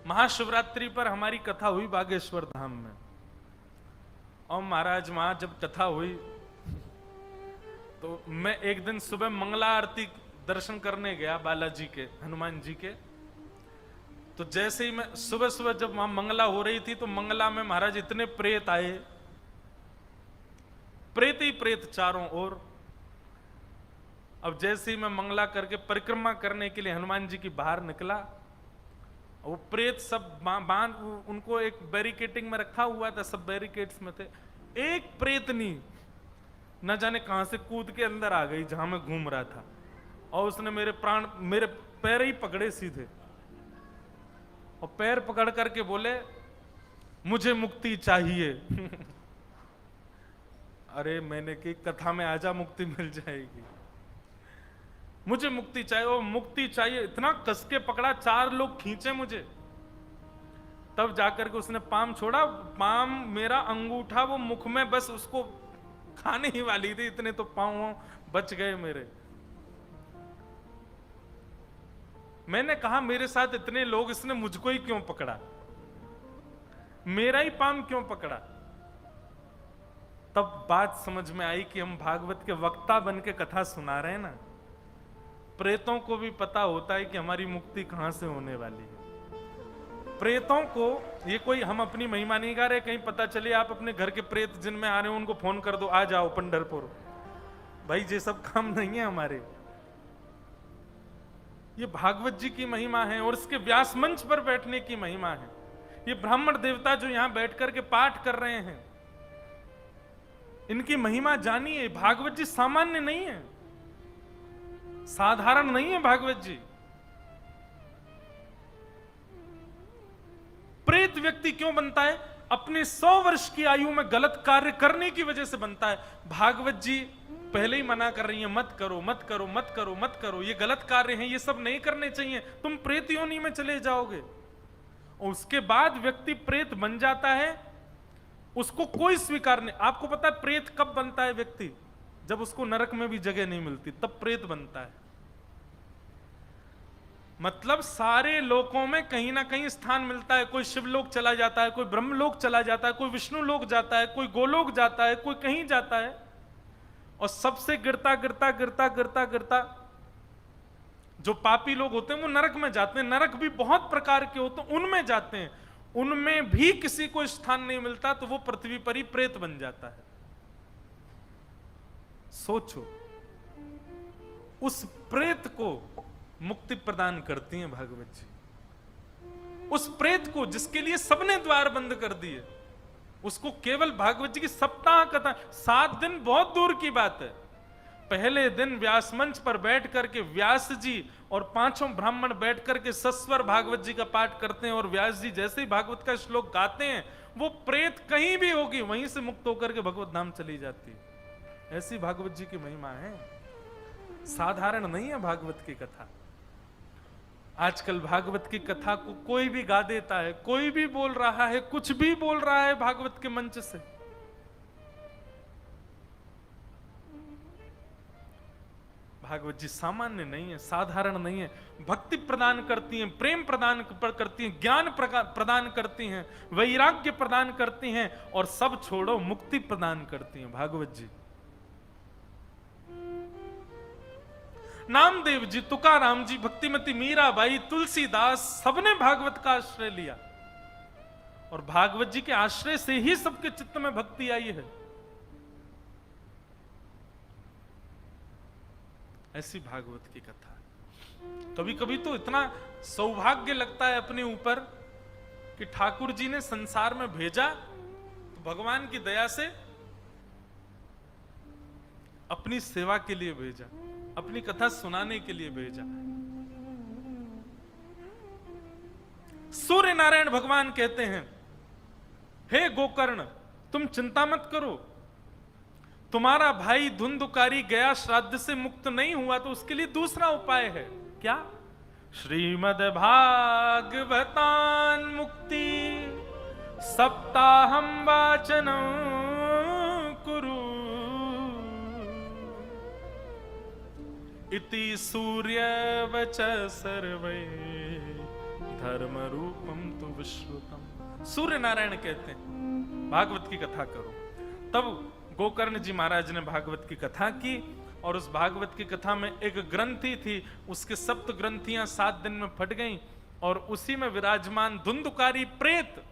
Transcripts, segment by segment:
महाशिवरात्रि पर हमारी कथा हुई बागेश्वर धाम में। और महाराज वहां जब कथा हुई तो मैं एक दिन सुबह मंगला आरती दर्शन करने गया बालाजी के, हनुमान जी के। तो जैसे ही मैं सुबह सुबह जब वहां मंगला हो रही थी तो मंगला में महाराज इतने प्रेत आए, प्रेत ही प्रेत चारों ओर। अब जैसे ही मैं मंगला करके परिक्रमा करने के लिए हनुमान जी की बाहर निकला, वो प्रेत सब बांध, उनको एक बैरिकेटिंग में रखा हुआ था, सब बैरिकेड्स में थे। एक प्रेतनी न जाने कहां से कूद के अंदर आ गई जहां मैं घूम रहा था, और उसने मेरे पैर ही पकड़े सीधे, और पैर पकड़ करके बोले मुझे मुक्ति चाहिए। अरे मैंने की कथा में आजा मुक्ति मिल जाएगी, मुझे मुक्ति चाहिए, वो मुक्ति चाहिए। इतना कस के पकड़ा, 4 लोग खींचे मुझे, तब जाकर के उसने पाम छोड़ा। पाम मेरा अंगूठा वो मुख में बस उसको खाने ही वाली थी, इतने तो पांव बच गए मेरे। मैंने कहा मेरे साथ इतने लोग, इसने मुझको ही क्यों पकड़ा, मेरा ही पाम क्यों पकड़ा। तब बात समझ में आई कि हम भागवत के वक्ता बन के कथा सुना रहे हैं ना। प्रेतों को भी पता होता है कि हमारी मुक्ति कहां से होने वाली है। प्रेतों को ये कोई हम अपनी महिमा नहीं गा रहे, कहीं पता चले आप अपने घर के प्रेत जिनमें आ रहे हो उनको फोन कर दो आ जाओ पंढरपुर, भाई ये सब काम नहीं है हमारे। ये भागवत जी की महिमा है और इसके व्यास मंच पर बैठने की महिमा है। ये ब्राह्मण देवता जो यहां बैठ करके पाठ कर रहे हैं, इनकी महिमा जानिए। भागवत जी सामान्य नहीं है, साधारण नहीं है भागवत जी। प्रेत व्यक्ति क्यों बनता है? अपने 100 वर्ष की आयु में गलत कार्य करने की वजह से बनता है। भागवत जी पहले ही मना कर रही है, मत करो मत करो मत करो मत करो, ये गलत कार्य हैं, ये सब नहीं करने चाहिए, तुम प्रेत योनि में चले जाओगे। और उसके बाद व्यक्ति प्रेत बन जाता है, उसको कोई स्वीकार नहीं। आपको पता है प्रेत कब बनता है व्यक्ति? जब उसको नरक में भी जगह नहीं मिलती, तब प्रेत बनता है। मतलब सारे लोकों में कहीं ना कहीं स्थान मिलता है। कोई शिवलोक चला जाता है, कोई ब्रह्मलोक चला जाता है, कोई विष्णु लोक जाता है, कोई गोलोक जाता है, कोई कहीं जाता है। और सबसे गिरता गिरता गिरता गिरता गिरता जो पापी लोग होते हैं वो नरक में जाते हैं। नरक भी बहुत प्रकार के होते हैं, उनमें जाते हैं। उनमें भी किसी को स्थान नहीं मिलता तो वो पृथ्वी पर ही प्रेत बन जाता है। सोचो, उस प्रेत को मुक्ति प्रदान करती हैं भागवत जी। उस प्रेत को जिसके लिए सबने द्वार बंद कर दिए, उसको केवल भागवत जी की सप्ताह कथा, 7 दिन बहुत दूर की बात है। पहले दिन व्यास मंच पर बैठ करके व्यास जी और 5 ब्राह्मण बैठ करके सस्वर भागवत जी का पाठ करते हैं, और व्यास जी जैसे ही भागवत का श्लोक गाते हैं वो प्रेत कहीं भी होगी वहीं से मुक्त होकर के भगवत धाम चली जाती है। ऐसी भागवत जी की महिमा है, साधारण नहीं है भागवत की कथा। आजकल भागवत की कथा को कोई भी गा देता है, कोई भी बोल रहा है, कुछ भी बोल रहा है भागवत के मंच से। भागवत जी सामान्य नहीं है, साधारण नहीं है। भक्ति प्रदान करती हैं, प्रेम प्रदान करती हैं, ज्ञान प्रदान करती हैं, वैराग्य प्रदान करती हैं, और सब छोड़ो मुक्ति प्रदान करती हैं भागवत जी। नामदेव जी, तुकाराम जी, भक्तिमती मीराबाई, तुलसीदास, सबने भागवत का आश्रय लिया, और भागवत जी के आश्रय से ही सबके चित्त में भक्ति आई है। ऐसी भागवत की कथा। कभी कभी तो इतना सौभाग्य लगता है अपने ऊपर कि ठाकुर जी ने संसार में भेजा तो भगवान की दया से अपनी सेवा के लिए भेजा, अपनी कथा सुनाने के लिए भेजा। सूर्य नारायण भगवान कहते हैं, हे गोकर्ण तुम चिंता मत करो, तुम्हारा भाई धुंधुकारी गया श्राद्ध से मुक्त नहीं हुआ तो उसके लिए दूसरा उपाय है। क्या? श्रीमद् भागवतान मुक्ति सप्ताहम वाचनं कुरु इति सूर्यवच सर्वे धर्म रूपम तु विश्रुतम। सूर्य नारायण कहते हैं भागवत की कथा करो। तब गोकर्ण जी महाराज ने भागवत की कथा की, और उस भागवत की कथा में एक ग्रंथि थी, उसके सप्त ग्रंथियां 7 दिन में फट गईं, और उसी में विराजमान धुंधकारी प्रेत,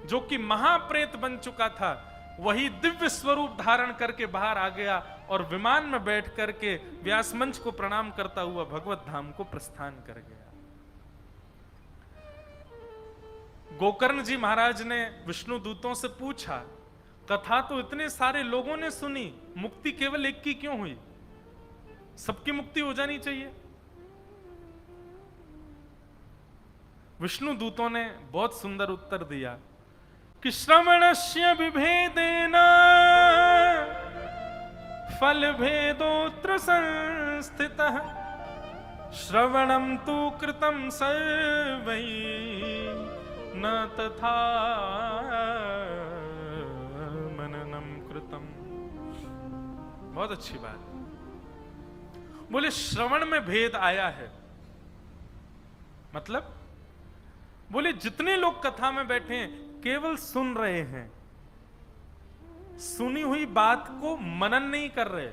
जो कि महाप्रेत बन चुका था, वही दिव्य स्वरूप धारण करके बाहर आ गया और विमान में बैठ करके व्यास मंच को प्रणाम करता हुआ भगवत धाम को प्रस्थान कर गया। गोकर्ण जी महाराज ने विष्णु दूतों से पूछा, कथा तो इतने सारे लोगों ने सुनी, मुक्ति केवल एक की क्यों हुई? सबकी मुक्ति हो जानी चाहिए। विष्णु दूतों ने बहुत सुंदर उत्तर दिया कि श्रवणस्य विभेदेन फल भेदोत्र संस्थितः, श्रवणं तु कृतं सर्वैः न तथा मननं कृतं। बहुत अच्छी बात। बोले श्रवण में भेद आया है, मतलब बोले जितने लोग कथा में बैठे हैं केवल सुन रहे हैं, सुनी हुई बात को मनन नहीं कर रहे।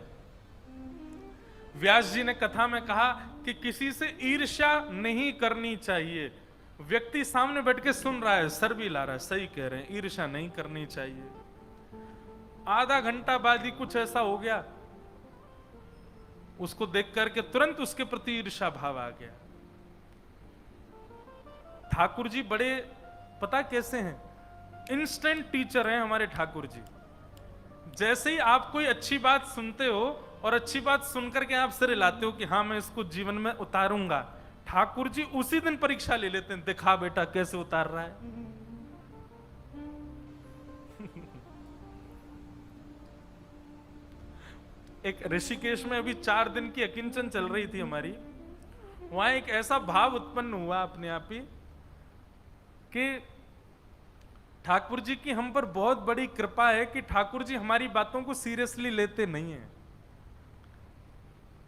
व्यास जी ने कथा में कहा कि किसी से ईर्ष्या नहीं करनी चाहिए। व्यक्ति सामने बैठ के सुन रहा है, सर भी ला रहा है, सही कह रहे हैं, ईर्ष्या नहीं करनी चाहिए। आधा घंटा बाद ही कुछ ऐसा हो गया, उसको देख करके तुरंत उसके प्रति ईर्ष्या भाव आ गया। ठाकुर जी बड़े पता कैसे हैं, इंस्टेंट टीचर हैं हमारे ठाकुर जी। जैसे ही आप कोई अच्छी बात सुनते हो और अच्छी बात सुनकर के आप सिर हिलाते हो कि हाँ मैं इसको जीवन में उतारूंगा, ठाकुर जी उसी दिन परीक्षा ले लेते हैं, दिखा बेटा कैसे उतार रहा है। एक ऋषिकेश में अभी 4 दिन की अकिंचन चल रही थी हमारी, वहां एक ऐसा भाव उत्पन्न हुआ अपने आप ही कि ठाकुर जी की हम पर बहुत बड़ी कृपा है कि ठाकुर जी हमारी बातों को सीरियसली लेते नहीं है।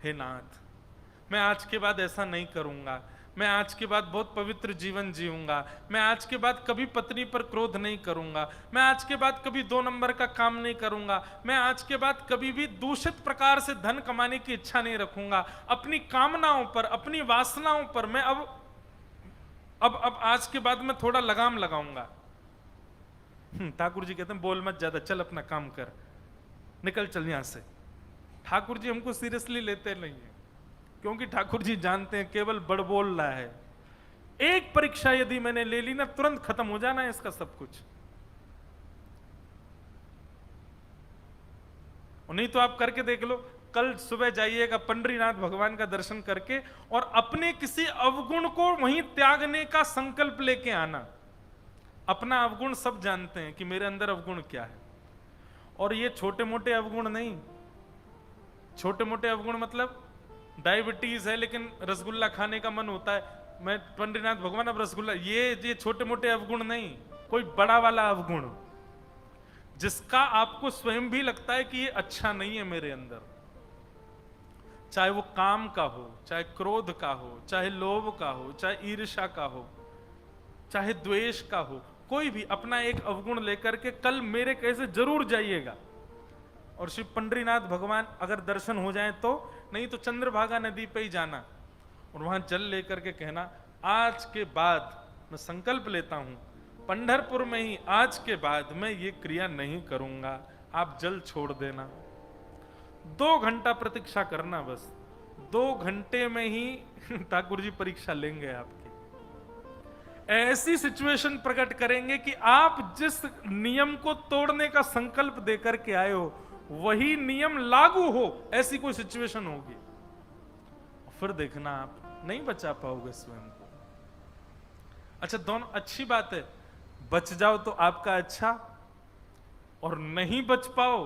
हे नाथ, मैं आज के बाद ऐसा नहीं करूंगा, मैं आज के बाद बहुत पवित्र जीवन जीऊंगा, मैं आज के बाद कभी पत्नी पर क्रोध नहीं करूंगा, मैं आज के बाद कभी 2 नंबर का काम नहीं करूंगा, मैं आज के बाद कभी भी दूषित प्रकार से धन कमाने की इच्छा नहीं रखूंगा, अपनी कामनाओं पर, अपनी वासनाओं पर मैं अब आज के बाद मैं थोड़ा लगाम लगाऊंगा। ठाकुर जी कहते हैं बोल मत ज्यादा, चल अपना काम कर, निकल चल यहां से। ठाकुर जी हमको सीरियसली लेते नहीं है, क्योंकि ठाकुर जी जानते हैं केवल बड़ बोल रहा है। एक परीक्षा यदि मैंने ले ली ना, तुरंत खत्म हो जाना है इसका सब कुछ। और नहीं तो आप करके देख लो, कल सुबह जाइएगा पंडरीनाथ भगवान का दर्शन करके और अपने किसी अवगुण को वहीं त्यागने का संकल्प लेके आना। अपना अवगुण सब जानते हैं कि मेरे अंदर अवगुण क्या है, और ये छोटे मोटे अवगुण नहीं। छोटे मोटे अवगुण मतलब डायबिटीज है लेकिन रसगुल्ला खाने का मन होता है, मैं पंडरीनाथ भगवान अब रसगुल्ला, ये छोटे मोटे अवगुण नहीं, कोई बड़ा वाला अवगुण जिसका आपको स्वयं भी लगता है कि ये अच्छा नहीं है मेरे अंदर। चाहे वो काम का हो, चाहे क्रोध का हो, चाहे लोभ का हो, चाहे ईर्ष्या का हो, चाहे द्वेष का हो, कोई भी अपना एक अवगुण लेकर के कल मेरे कैसे जरूर जाइएगा। और श्री पंडरीनाथ भगवान अगर दर्शन हो जाए तो, नहीं तो चंद्रभागा नदी पे ही जाना और वहां जल लेकर के कहना, आज के बाद मैं संकल्प लेता हूं पंढरपुर में ही आज के बाद मैं ये क्रिया नहीं करूंगा, आप जल छोड़ देना। 2 घंटा प्रतीक्षा करना, बस 2 घंटे में ही ठाकुर जी परीक्षा लेंगे आपकी। ऐसी सिचुएशन प्रकट करेंगे कि आप जिस नियम को तोड़ने का संकल्प देकर के आए हो वही नियम लागू हो, ऐसी कोई सिचुएशन होगी। फिर देखना आप नहीं बचा पाओगे स्वयं को। अच्छा, दोनों अच्छी बात है, बच जाओ तो आपका अच्छा, और नहीं बच पाओ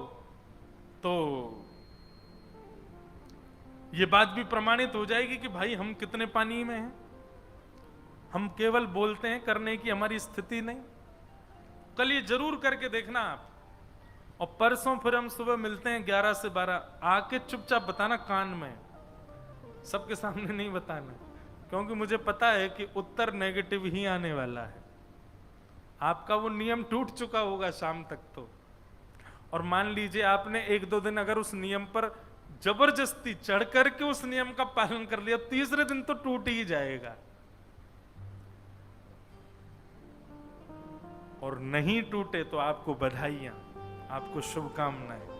तो यह बात भी प्रमाणित हो जाएगी कि भाई हम कितने पानी में हैं। हम केवल बोलते हैं, करने की हमारी स्थिति नहीं। कल ये जरूर करके देखना आप। और परसों फिर हम सुबह मिलते हैं 11 से 12, आके चुपचाप बताना कान में, सबके सामने नहीं बताना, क्योंकि मुझे पता है कि उत्तर नेगेटिव ही आने वाला है। आपका वो नियम टूट चुका होगा शाम तक तो, और मान लीजिए आपने 1-2 दिन अगर उस नियम पर जबरदस्ती चढ़ करके उस नियम का पालन कर लिया, तीसरे दिन तो टूट ही जाएगा। और नहीं टूटे तो आपको बधाइयां, आपको शुभकामनाएं।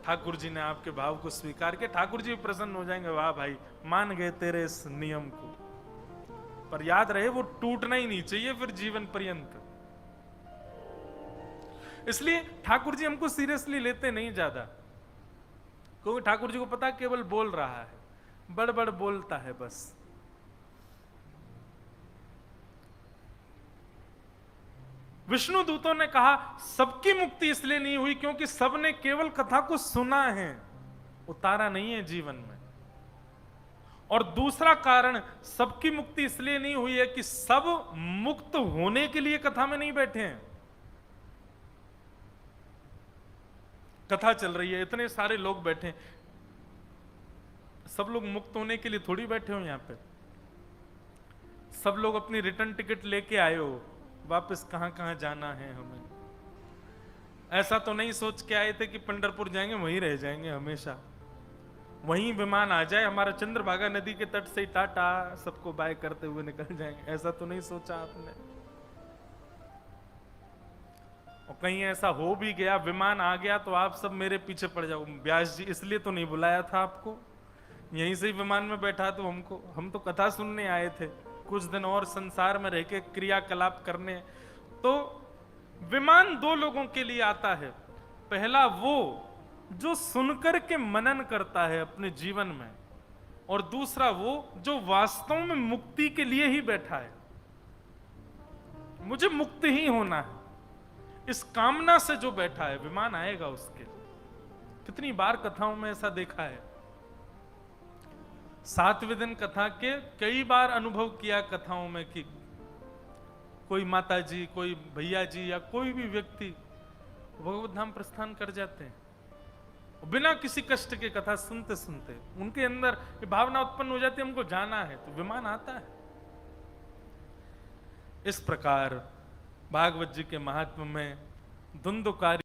ठाकुर जी ने आपके भाव को स्वीकार किया, ठाकुर जी प्रसन्न हो जाएंगे, वाह भाई मान गए तेरे इस नियम को। पर याद रहे वो टूटना ही नहीं चाहिए फिर जीवन पर्यंत। इसलिए ठाकुर जी हमको सीरियसली लेते नहीं ज्यादा, क्योंकि ठाकुर जी को पता केवल बोल रहा है, बड़ बोलता है बस। विष्णु दूतों ने कहा सबकी मुक्ति इसलिए नहीं हुई क्योंकि सबने केवल कथा को सुना है, उतारा नहीं है जीवन में। और दूसरा कारण सबकी मुक्ति इसलिए नहीं हुई है कि सब मुक्त होने के लिए कथा में नहीं बैठे हैं। कथा चल रही है, इतने सारे लोग बैठे हैं, सब लोग मुक्त होने के लिए थोड़ी बैठे हो यहां पे। सब लोग अपनी रिटर्न टिकट लेके आए हो, वापस कहां कहां जाना है हमें। ऐसा तो नहीं सोच के आए थे कि पंढरपुर जाएंगे वहीं रह जाएंगे हमेशा, वहीं विमान आ जाए हमारा, चंद्रभागा नदी के तट से टाटा सबको बाय करते हुए निकल जाएंगे। ऐसा तो नहीं सोचा आपने। और कहीं ऐसा हो भी गया, विमान आ गया, तो आप सब मेरे पीछे पड़ जाओ, व्यास जी इसलिए तो नहीं बुलाया था आपको, यहीं से ही विमान में बैठा तो हमको, हम तो कथा सुनने आए थे, कुछ दिन और संसार में रह के क्रियाकलाप करने। तो विमान 2 लोगों के लिए आता है। पहला वो जो सुनकर के मनन करता है अपने जीवन में, और दूसरा वो जो वास्तव में मुक्ति के लिए ही बैठा है, मुझे मुक्त ही होना है, इस कामना से जो बैठा है, विमान आएगा उसके। कितनी बार कथाओं में ऐसा देखा है। 7वें दिन कथा के कई बार अनुभव किया कथाओं में कि कोई माता जी, कोई भैया जी या कोई भी व्यक्ति भगवत धाम प्रस्थान कर जाते हैं बिना किसी कष्ट के। कथा सुनते सुनते उनके अंदर ये भावना उत्पन्न हो जाती है हमको जाना है, तो विमान आता है। इस प्रकार भागवत जी के महात्म्य में धुंधुकारी